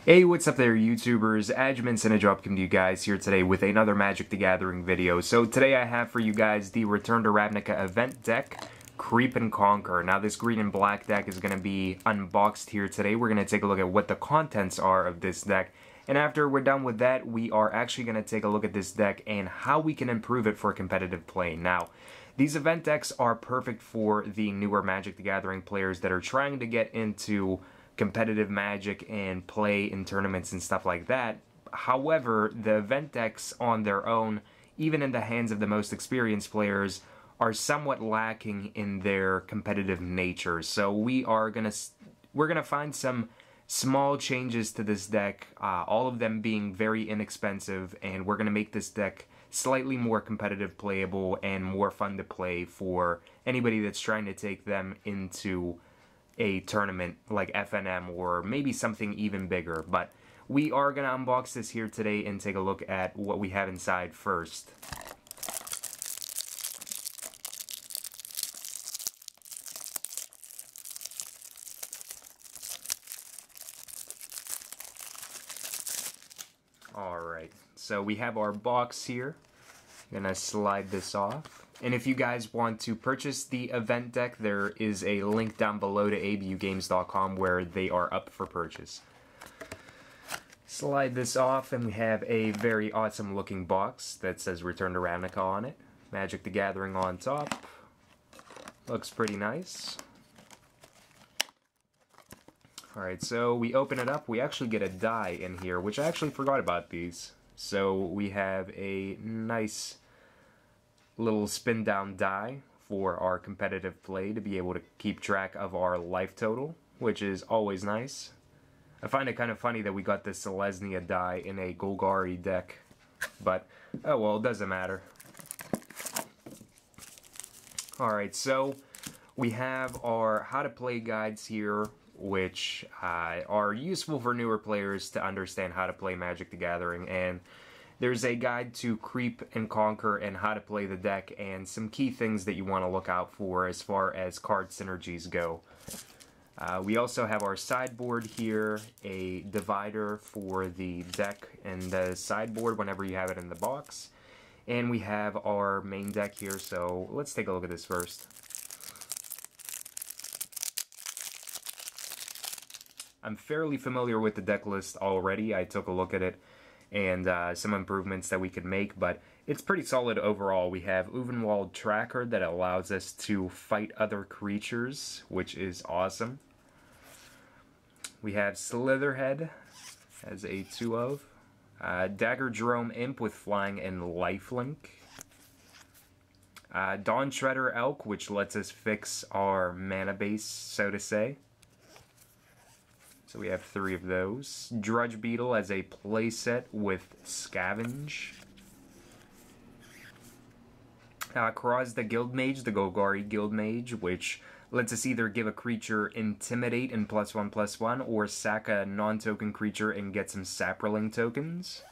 Hey, what's up there, YouTubers? Adjumant Sideboard coming to you guys here today with another Magic the Gathering video. So today I have for you guys the Return to Ravnica event deck, Creep and Conquer. Now this green and black deck is going to be unboxed here today. We're going to take a look at what the contents are of this deck. And after we're done with that, we are actually going to take a look at this deck and how we can improve it for competitive play. Now, these event decks are perfect for the newer Magic the Gathering players that are trying to get into competitive Magic and play in tournaments and stuff like that. However, the event decks on their own, even in the hands of the most experienced players, are somewhat lacking in their competitive nature. So we're gonna find some small changes to this deck, all of them being very inexpensive, and we're gonna make this deck slightly more competitive playable and more fun to play for anybody that's trying to take them into a tournament like FNM or maybe something even bigger. But we are going to unbox this here today and take a look at what we have inside first. Alright, so we have our box here. I'm going to slide this off. And if you guys want to purchase the event deck, there is a link down below to abugames.com where they are up for purchase. Slide this off and we have a very awesome looking box that says Return to Ravnica on it. Magic the Gathering on top. Looks pretty nice. Alright, so we open it up. We actually get a die in here, which I actually forgot about these. So we have a nice little spin down die for our competitive play to be able to keep track of our life total, which is always nice. I find it kind of funny that we got this Selesnya die in a Golgari deck, but oh well, it doesn't matter. Alright, so we have our how to play guides here, which are useful for newer players to understand how to play Magic the Gathering, and there's a guide to Creep and Conquer and how to play the deck and some key things that you want to look out for as far as card synergies go. We also have our sideboard here, a divider for the deck and the sideboard whenever you have it in the box. And we have our main deck here, so let's take a look at this first. I'm fairly familiar with the deck list already. I took a look at it and some improvements that we could make, but it's pretty solid overall. We have Ulvendwald Tracker that allows us to fight other creatures, which is awesome. We have Slitherhead as a 2-of. Dagger Drome Imp with flying and lifelink. Dawntreader Elk, which lets us fix our mana base, so to say. So we have 3 of those. Drudge Beetle as a playset with Scavenge. Korozda Guildmage, the Golgari Guildmage, which lets us either give a creature Intimidate and +1/+1, or sack a non-token creature and get some Saproling tokens.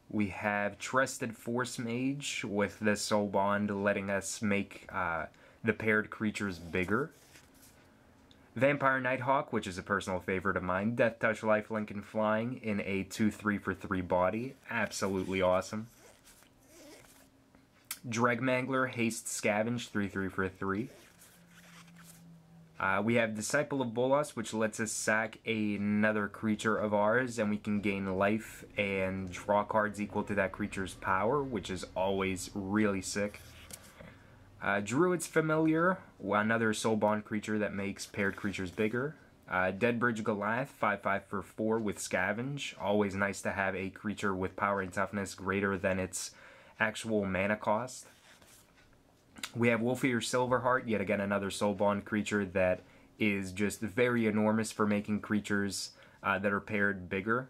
We have Trusted Force Mage with the Soul Bond, letting us make the paired creatures bigger. Vampire Nighthawk, which is a personal favorite of mine. Death Touch, Lifelink, and Flying in a 2/3 for 3 body. Absolutely awesome. Dreg Mangler, Haste, Scavenge, 3/3 for 3. We have Disciple of Bolas, which lets us sack another creature of ours, and we can gain life and draw cards equal to that creature's power, which is always really sick. Druid's Familiar, another soul bond creature that makes paired creatures bigger. Deadbridge Goliath, 5/5 for 4 with Scavenge. Always nice to have a creature with power and toughness greater than its actual mana cost. We have Wolfir Silverheart, yet again another soul bond creature that is just very enormous for making creatures that are paired bigger.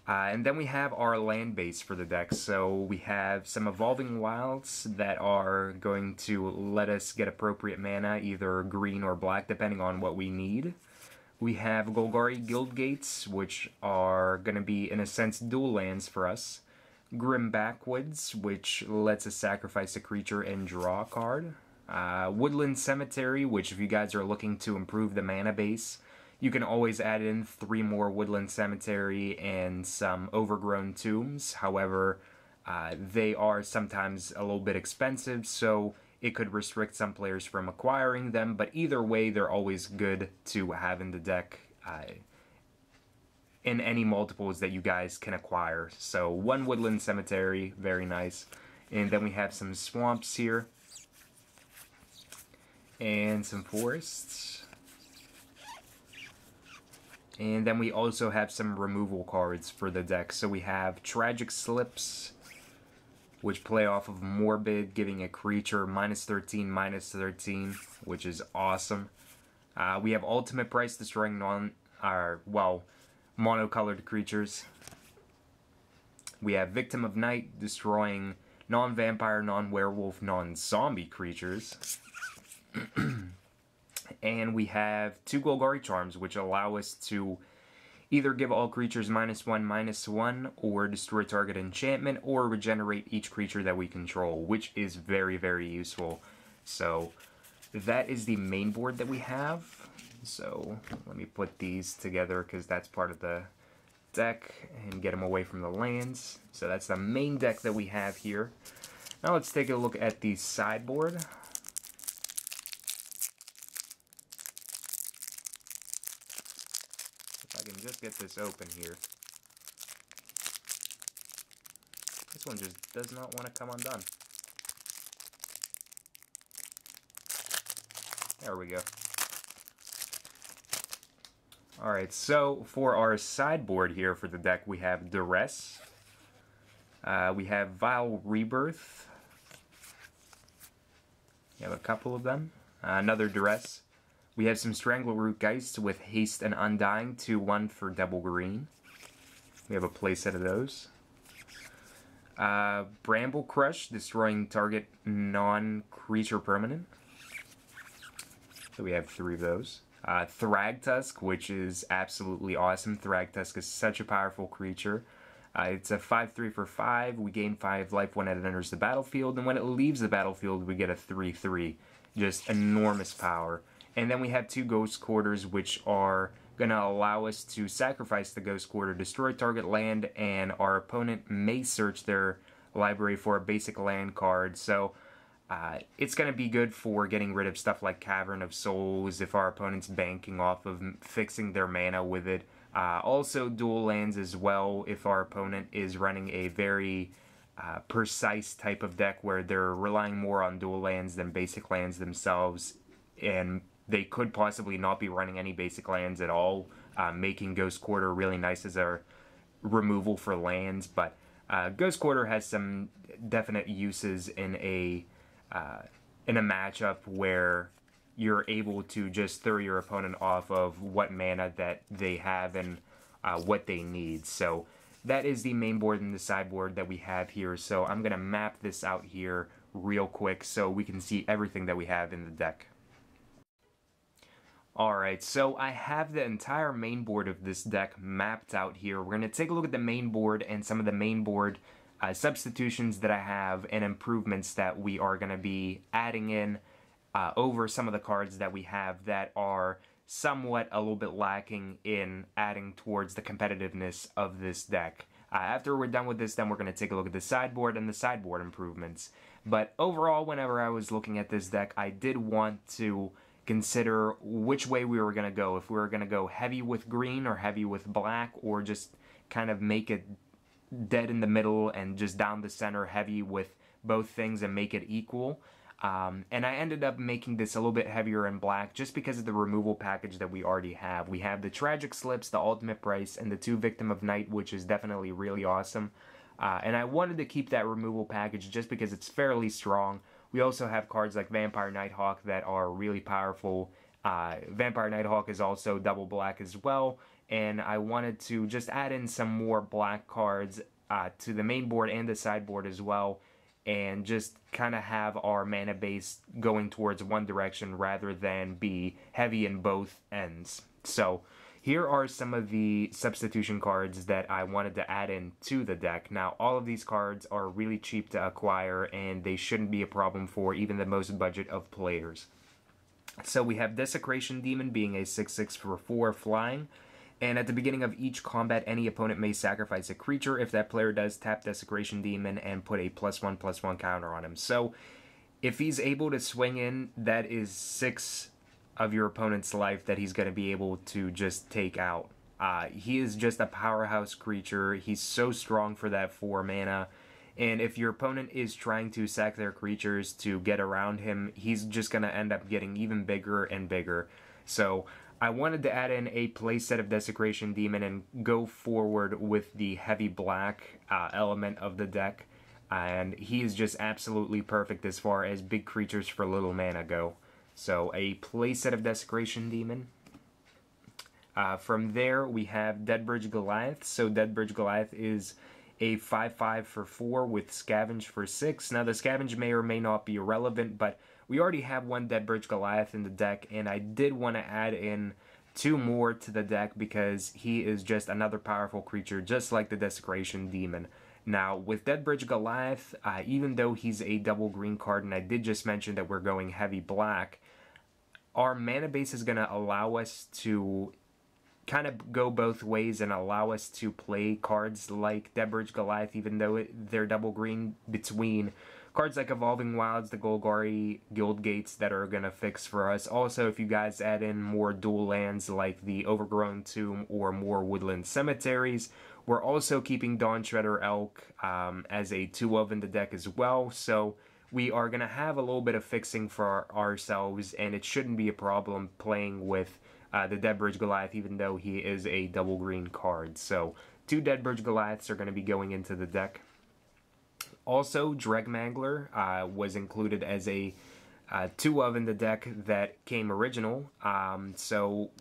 And then we have our land base for the deck. So we have some Evolving Wilds that are going to let us get appropriate mana, either green or black, depending on what we need. We have Golgari Guildgates, which are going to be, in a sense, dual lands for us. Grim Backwoods, which lets us sacrifice a creature and draw a card. Woodland Cemetary, which if you guys are looking to improve the mana base, You can always add in 3 more Woodland Cemetary and some Overgrown Tombs. However, they are sometimes a little bit expensive, so it could restrict some players from acquiring them. But either way, they're always good to have in the deck in any multiples that you guys can acquire. So 1 Woodland Cemetery, very nice. And then we have some swamps here. And some forests. And then we also have some removal cards for the deck. So we have Tragic Slips, which play off of Morbid, giving a creature -13, -13, which is awesome. We have Ultimate Price, destroying monocolored creatures. We have Victim of Night, destroying non-vampire, non-werewolf, non-zombie creatures. And we have 2 Golgari Charms, which allow us to either give all creatures -1/-1, or destroy target enchantment, or regenerate each creature that we control, which is very, very useful. So that is the main board that we have. So let me put these together because that's part of the deck and get them away from the lands. So that's the main deck that we have here. Now let's take a look at the sideboard. If I can just get this open here. This one just does not want to come undone. There we go. Alright, so for our sideboard here for the deck, we have Duress. We have Vile Rebirth. We have a couple of them. Another Duress. We have some Strangleroot Geist with Haste and Undying, 2/1 for double green. We have a playset of those. Bramble Crush, destroying target non-creature permanent. So we have 3 of those. Thragtusk, which is absolutely awesome. Thragtusk is such a powerful creature. It's a 5/3 for 5. We gain 5 life when it enters the battlefield, and when it leaves the battlefield, we get a 3/3. Just enormous power. And then we have 2 Ghost Quarters, which are going to allow us to sacrifice the Ghost Quarter, destroy target land, and our opponent may search their library for a basic land card. So it's going to be good for getting rid of stuff like Cavern of Souls if our opponent's banking off of fixing their mana with it. Also dual lands as well if our opponent is running a very precise type of deck where they're relying more on dual lands than basic lands themselves, and they could possibly not be running any basic lands at all, making Ghost Quarter really nice as a removal for lands. But Ghost Quarter has some definite uses in a matchup where you're able to just throw your opponent off of what mana that they have and what they need. So that is the main board and the sideboard that we have here. So I'm going to map this out here real quick so we can see everything that we have in the deck. Alright, so I have the entire main board of this deck mapped out here. We're going to take a look at the main board and some of the main board substitutions that I have and improvements that we are going to be adding in over some of the cards that we have that are somewhat a little bit lacking in adding towards the competitiveness of this deck. After we're done with this, then we're going to take a look at the sideboard and the sideboard improvements. But overall, whenever I was looking at this deck, I did want to consider which way we were going to go. If we were going to go heavy with green or heavy with black, or just kind of make it dead in the middle and just down the center heavy with both things and make it equal. And I ended up making this a little bit heavier in black just because of the removal package that we already have. We have the Tragic Slips, the Ultimate Price, and the 2 Victim of Night, which is definitely really awesome. And I wanted to keep that removal package just because it's fairly strong. We also have cards like Vampire Nighthawk that are really powerful. Vampire Nighthawk is also double black as well. And I wanted to just add in some more black cards to the main board and the sideboard as well, and just kind of have our mana base going towards one direction rather than be heavy in both ends. So here are some of the substitution cards that I wanted to add in to the deck. Now, all of these cards are really cheap to acquire, and they shouldn't be a problem for even the most budget of players. So we have Desecration Demon being a 6/6 for 4 flying. And at the beginning of each combat, any opponent may sacrifice a creature. If that player does, tap Desecration Demon and put a +1/+1 counter on him. So if he's able to swing in, that is 6 of your opponent's life that he's going to be able to just take out. He is just a powerhouse creature. He's so strong for that 4 mana. And if your opponent is trying to sack their creatures to get around him, he's just going to end up getting even bigger and bigger. So I wanted to add in a playset of Desecration Demon and go forward with the heavy black element of the deck. And he is just absolutely perfect as far as big creatures for little mana go. So a playset of Desecration Demon. From there we have Deadbridge Goliath. So Deadbridge Goliath is a 5/5 for 4 with Scavenge for 6. Now the Scavenge may or may not be relevant, but we already have one Deadbridge Goliath in the deck, and I did want to add in 2 more to the deck because he is just another powerful creature, just like the Desecration Demon. Now, with Deadbridge Goliath, even though he's a double green card, and I did just mention that we're going heavy black, our mana base is going to allow us to kind of go both ways and allow us to play cards like Deadbridge Goliath, even though they're double green, between cards like Evolving Wilds, the Golgari Guildgates that are going to fix for us. Also, if you guys add in more dual lands like the Overgrown Tomb or more Woodland Cemeteries, we're also keeping Dawntreader Elk as a 2-of in the deck as well. So we are going to have a little bit of fixing for ourselves, and it shouldn't be a problem playing with the Deadbridge Goliath, even though he is a double green card. So 2 Deadbridge Goliaths are going to be going into the deck. Also, Dreg Mangler was included as a 2-of in the deck that came original. So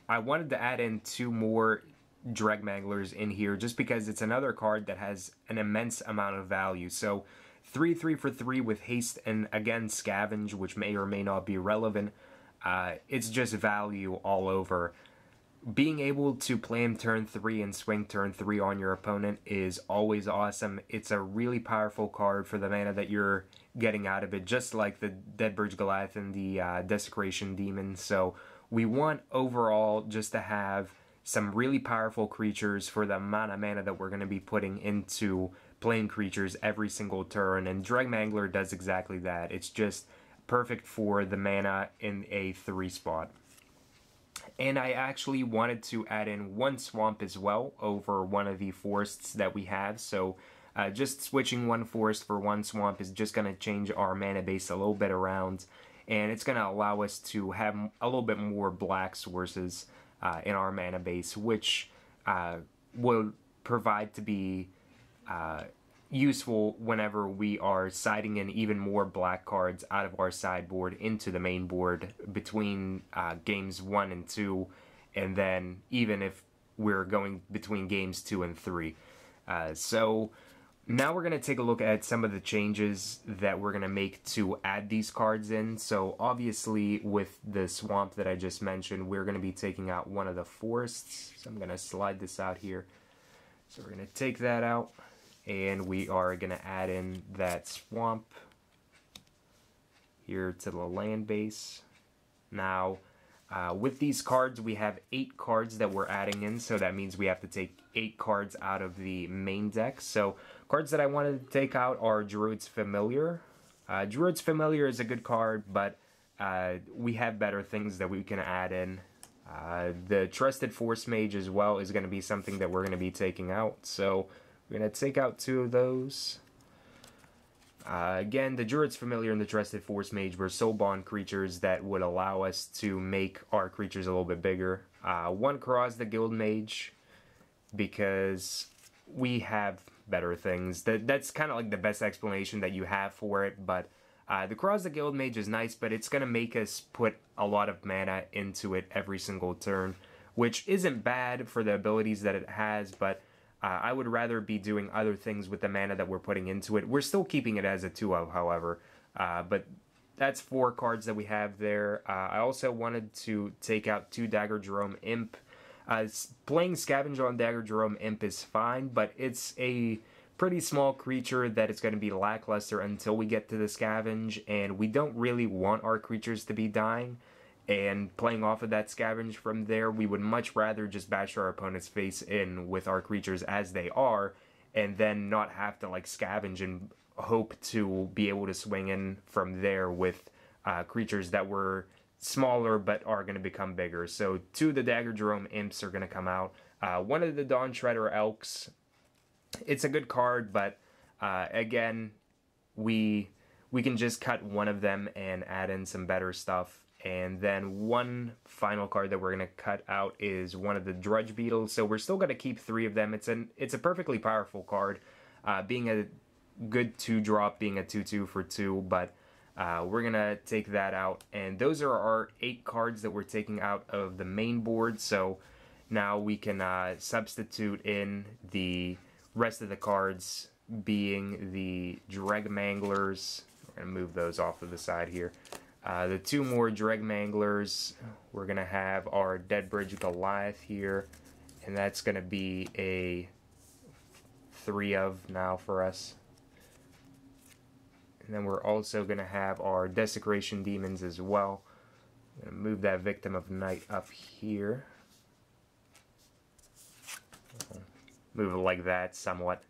I wanted to add in 2 more Dreg Manglers in here just because it's another card that has an immense amount of value. So 3/3 for 3 with haste and again Scavenge, which may or may not be relevant. It's just value all over. Being able to play him turn 3 and swing turn 3 on your opponent is always awesome. It's a really powerful card for the mana that you're getting out of it, just like the Deadbridge Goliath and the Desecration Demon. So we want overall just to have some really powerful creatures for the amount of mana that we're going to be putting into playing creatures every single turn, and Dreg Mangler does exactly that. It's just perfect for the mana in a 3 spot. And I actually wanted to add in 1 swamp as well over one of the forests that we have. So just switching 1 forest for 1 swamp is just going to change our mana base a little bit around. And it's going to allow us to have a little bit more black sources in our mana base, which will provide to be useful whenever we are siding in even more black cards out of our sideboard into the main board between games 1 and 2, and then even if we're going between games 2 and 3. So now we're going to take a look at some of the changes that we're going to make to add these cards in. So obviously with the swamp that I just mentioned, we're going to be taking out one of the forests. So I'm going to slide this out here. So we're going to take that out. And we are going to add in that swamp here to the land base. Now, with these cards, we have 8 cards that we're adding in, so that means we have to take 8 cards out of the main deck. So, cards that I wanted to take out are Druid's Familiar. Druid's Familiar is a good card, but we have better things that we can add in. The Trusted Force Mage as well is going to be something that we're going to be taking out. So, we're going to take out 2 of those. Again, the Druid's Familiar and the Trusted Force Mage were soul bond creatures that would allow us to make our creatures a little bit bigger. 1 Korozda Guildmage, because we have better things. That's kind of like the best explanation that you have for it, but the Korozda Guildmage is nice, but it's going to make us put a lot of mana into it every single turn, which isn't bad for the abilities that it has, but I would rather be doing other things with the mana that we're putting into it. We're still keeping it as a 2-of, however. But that's 4 cards that we have there. I also wanted to take out 2 Dagger Jerome Imp. Playing Scavenge on Dagger Jerome Imp is fine, but it's a pretty small creature that is going to be lackluster until we get to the Scavenge, and we don't really want our creatures to be dying. and playing off of that scavenge from there. We would much rather just bash our opponent's face in with our creatures as they are, and then not have to like scavenge and hope to be able to swing in from there with creatures that were smaller but are going to become bigger. So 2 of the Dagger Jerome Imps are going to come out. 1 of the Dawntreader Elks. It's a good card, but again, we can just cut 1 of them and add in some better stuff. And then 1 final card that we're going to cut out is 1 of the Drudge Beetles. So we're still going to keep 3 of them. It's a perfectly powerful card, being a good 2-drop, being a 2/2 for 2, but we're going to take that out. And those are our 8 cards that we're taking out of the main board. So now we can substitute in the rest of the cards, being the Dreg Manglers. We're going to move those off to the side here. The 2 more Dreg Manglers, we're going to have our Deadbridge Goliath here, and that's going to be a 3 of now for us. And then we're also going to have our Desecration Demons as well. I'm going to move that Victim of Night up here. Move it like that somewhat,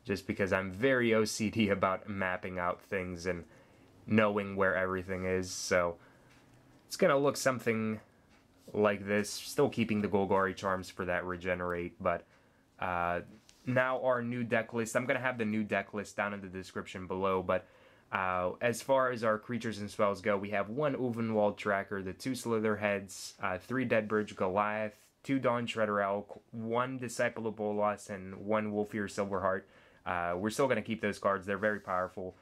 just because I'm very OCD about mapping out things and knowing where everything is. So it's going to look something like this, still keeping the Golgari Charms for that regenerate, but now our new deck list. I'm going to have the new deck list down in the description below, but as far as our creatures and spells go, we have 1 Ulvendwald Tracker, the 2 Slitherheads, 3 Deadbridge Goliath, 2 Dawntreader Elk, 1 Disciple of Bolas, and 1 Wolfir Silverheart. We're still going to keep those cards. They're very powerful.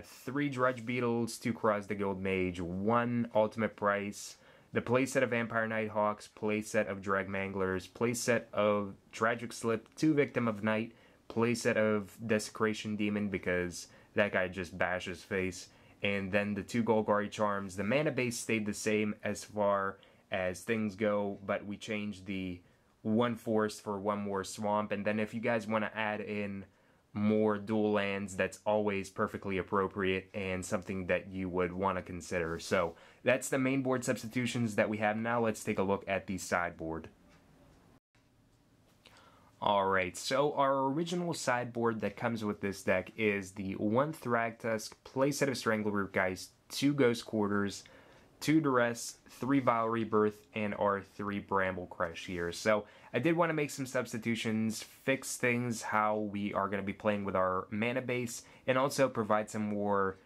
3 Drudge Beetles, 2 Korozda Guildmage, 1 Ultimate Price, the playset of Vampire Nighthawks, playset of Dreg Manglers, playset of Tragic Slip, 2 Victim of Night, playset of Desecration Demon because that guy just bashes face, and then the 2 Golgari Charms. The mana base stayed the same as far as things go, but we changed the 1 Forest for 1 more Swamp, and then if you guys want to add in more dual lands, that's always perfectly appropriate and something that you would want to consider. So that's the main board substitutions that we have. Now let's take a look at the sideboard. Alright, so our original sideboard that comes with this deck is the 1 Thragtusk, playset of Strangleroot Geist, 2 Ghost Quarters, 2 Duress, 3 Vile Rebirth, and our 3 Bramble Crush here. So I did want to make some substitutions, fix things how we are going to be playing with our mana base, and also provide some more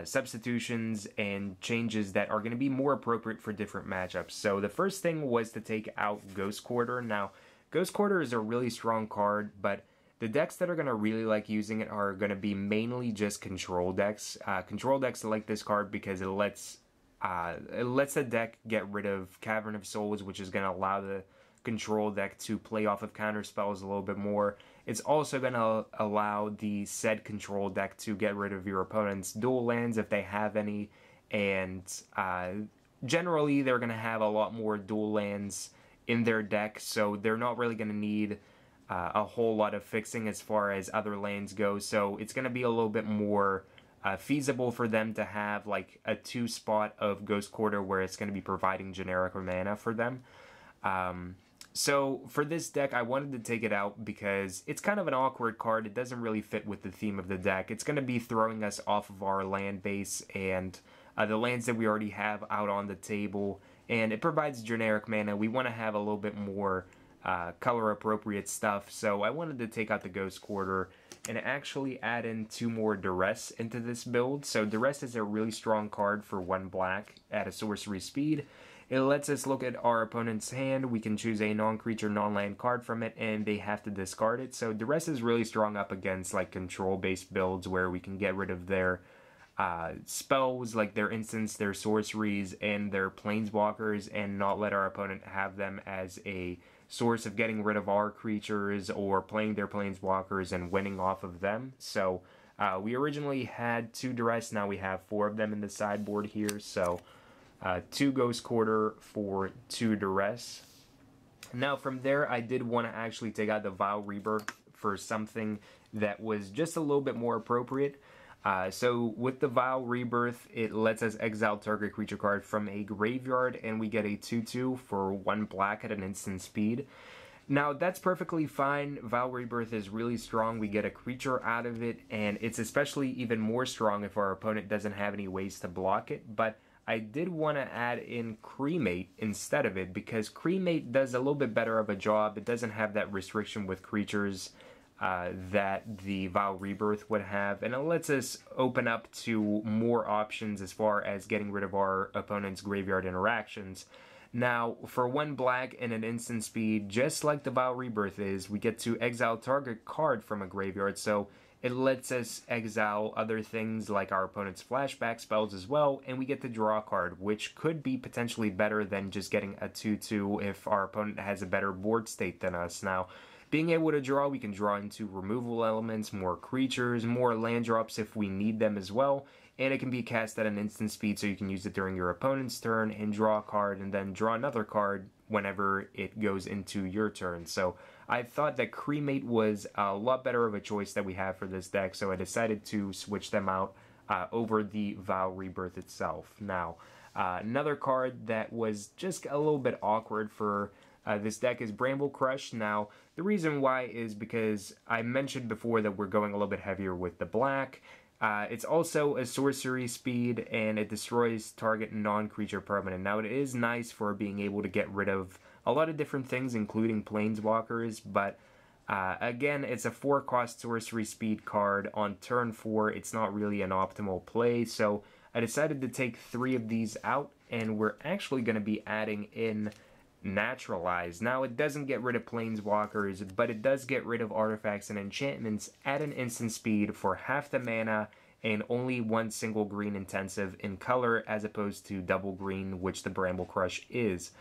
substitutions and changes that are going to be more appropriate for different matchups. So the first thing was to take out Ghost Quarter. Now, Ghost Quarter is a really strong card, but the decks that are going to really like using it are going to be mainly just control decks. Control decks like this card because it lets the deck get rid of Cavern of Souls, which is going to allow the control deck to play off of counter spells a little bit more. It's also going to allow the said control deck to get rid of your opponent's dual lands if they have any, and generally they're going to have a lot more dual lands in their deck, so they're not really going to need a whole lot of fixing as far as other lands go. So it's going to be a little bit more feasible for them to have like a 2 spot of Ghost Quarter where it's going to be providing generic mana for them. So for this deck, I wanted to take it out because it's kind of an awkward card. It doesn't really fit with the theme of the deck. It's going to be throwing us off of our land base and the lands that we already have out on the table, and it provides generic mana. We want to have a little bit more color appropriate stuff, so I wanted to take out the Ghost Quarter and actually add in 2 more Duress into this build. So Duress is a really strong card for 1 black at a sorcery speed. It lets us look at our opponent's hand. We can choose a non-creature, non-land card from it, and they have to discard it. So Duress is really strong up against like control-based builds where we can get rid of their spells, like their instants, their sorceries, and their planeswalkers, and not let our opponent have them as a source of getting rid of our creatures or playing their planeswalkers and winning off of them. So we originally had 2 Duress, now we have 4 of them in the sideboard here. So 2 Ghost Quarter for 2 Duress. Now from there, I did want to actually take out the Vile Rebirth for something that was just a little bit more appropriate. So with the Vile Rebirth, it lets us exile target creature card from a graveyard, and we get a 2/2 for 1 black at an instant speed. Now, that's perfectly fine. Vile Rebirth is really strong. We get a creature out of it, and it's especially even more strong if our opponent doesn't have any ways to block it. But I did want to add in Cremate instead of it, because Cremate does a little bit better of a job. It doesn't have that restriction with creatures that the Vile Rebirth would have, and it lets us open up to more options as far as getting rid of our opponent's graveyard interactions. Now, for 1 black and an instant speed, just like the Vile Rebirth is, we get to exile target card from a graveyard, so it lets us exile other things like our opponent's flashback spells as well, and we get to draw a card, which could be potentially better than just getting a 2/2 if our opponent has a better board state than us. Now, being able to draw, we can draw into removal elements, more creatures, more land drops if we need them as well, and it can be cast at an instant speed, so you can use it during your opponent's turn and draw a card, and then draw another card whenever it goes into your turn. So I thought that Cremate was a lot better of a choice that we have for this deck, so I decided to switch them out over the Vile Rebirth itself. Now, another card that was just a little bit awkward for this deck is Bramble Crush. Now, the reason why is because I mentioned before that we're going a little bit heavier with the black. It's also a sorcery speed, and it destroys target non-creature permanent. Now, it is nice for being able to get rid of a lot of different things, including planeswalkers, but again, it's a 4-cost sorcery speed card. On turn 4, it's not really an optimal play, so I decided to take 3 of these out, and we're actually going to be adding in Naturalize. Now, it doesn't get rid of planeswalkers, but it does get rid of artifacts and enchantments at an instant speed for half the mana and only 1 single green intensive in color, as opposed to double green, which the Bramble Crush is.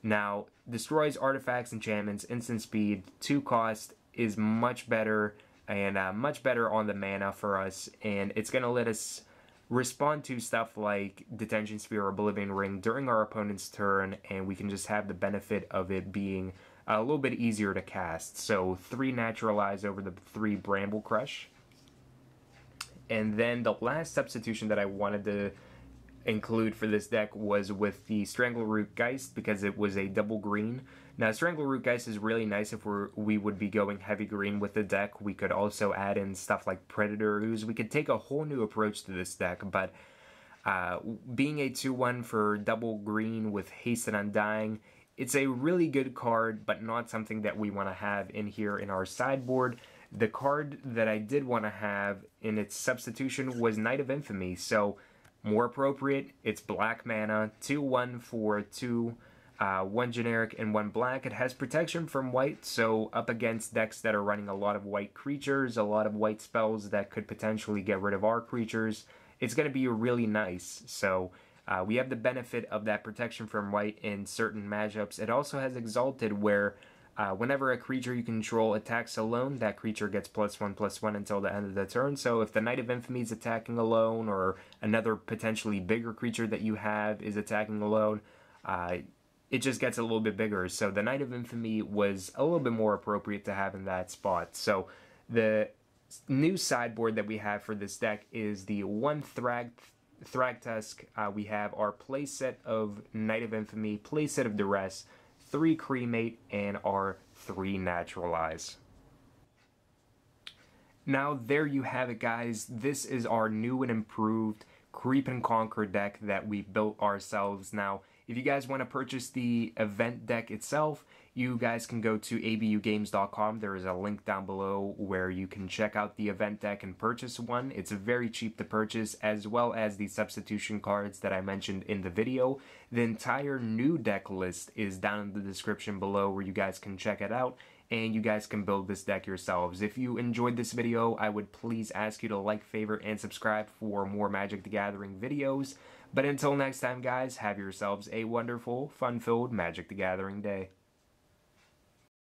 Now, destroys artifacts, enchantments, instant speed, 2 cost, is much better, and much better on the mana for us, and it's going to let us respond to stuff like Detention Sphere or Oblivion Ring during our opponent's turn, and we can just have the benefit of it being a little bit easier to cast. So 3 Naturalize over the 3 Bramble Crush. And then the last substitution that I wanted to include for this deck was with the Strangleroot Geist, because it was a double green. Now, Strangleroot Geist is really nice if we would be going heavy green with the deck. We could also add in stuff like Predator Ooze. We could take a whole new approach to this deck, but being a 2/1 for double green with Haste and Undying, it's a really good card, but not something that we want to have in here in our sideboard. The card that I did want to have in its substitution was Knight of Infamy, so more appropriate. It's black mana, 2/1 for 2, 1 generic and 1 black. It has protection from white, so up against decks that are running a lot of white creatures, a lot of white spells that could potentially get rid of our creatures, it's going to be really nice. So we have the benefit of that protection from white in certain matchups. It also has Exalted, where whenever a creature you control attacks alone, that creature gets +1/+1 until the end of the turn. So if the Knight of Infamy is attacking alone, or another potentially bigger creature that you have is attacking alone, it just gets a little bit bigger. So the Knight of Infamy was a little bit more appropriate to have in that spot. So the new sideboard that we have for this deck is the 1 Thragtusk. We have our playset of Knight of Infamy, playset of Duress, 3 Cremate, and our 3 Naturalize. Now, there you have it, guys. This is our new and improved Creep and Conquer deck that we built ourselves. Now, if you guys want to purchase the event deck itself, you guys can go to abugames.com. There is a link down below where you can check out the event deck and purchase one. It's very cheap to purchase, as well as the substitution cards that I mentioned in the video. The entire new deck list is down in the description below, where you guys can check it out, and you guys can build this deck yourselves. If you enjoyed this video, I would please ask you to like, favorite, and subscribe for more Magic the Gathering videos. But until next time, guys, have yourselves a wonderful, fun-filled Magic the Gathering day.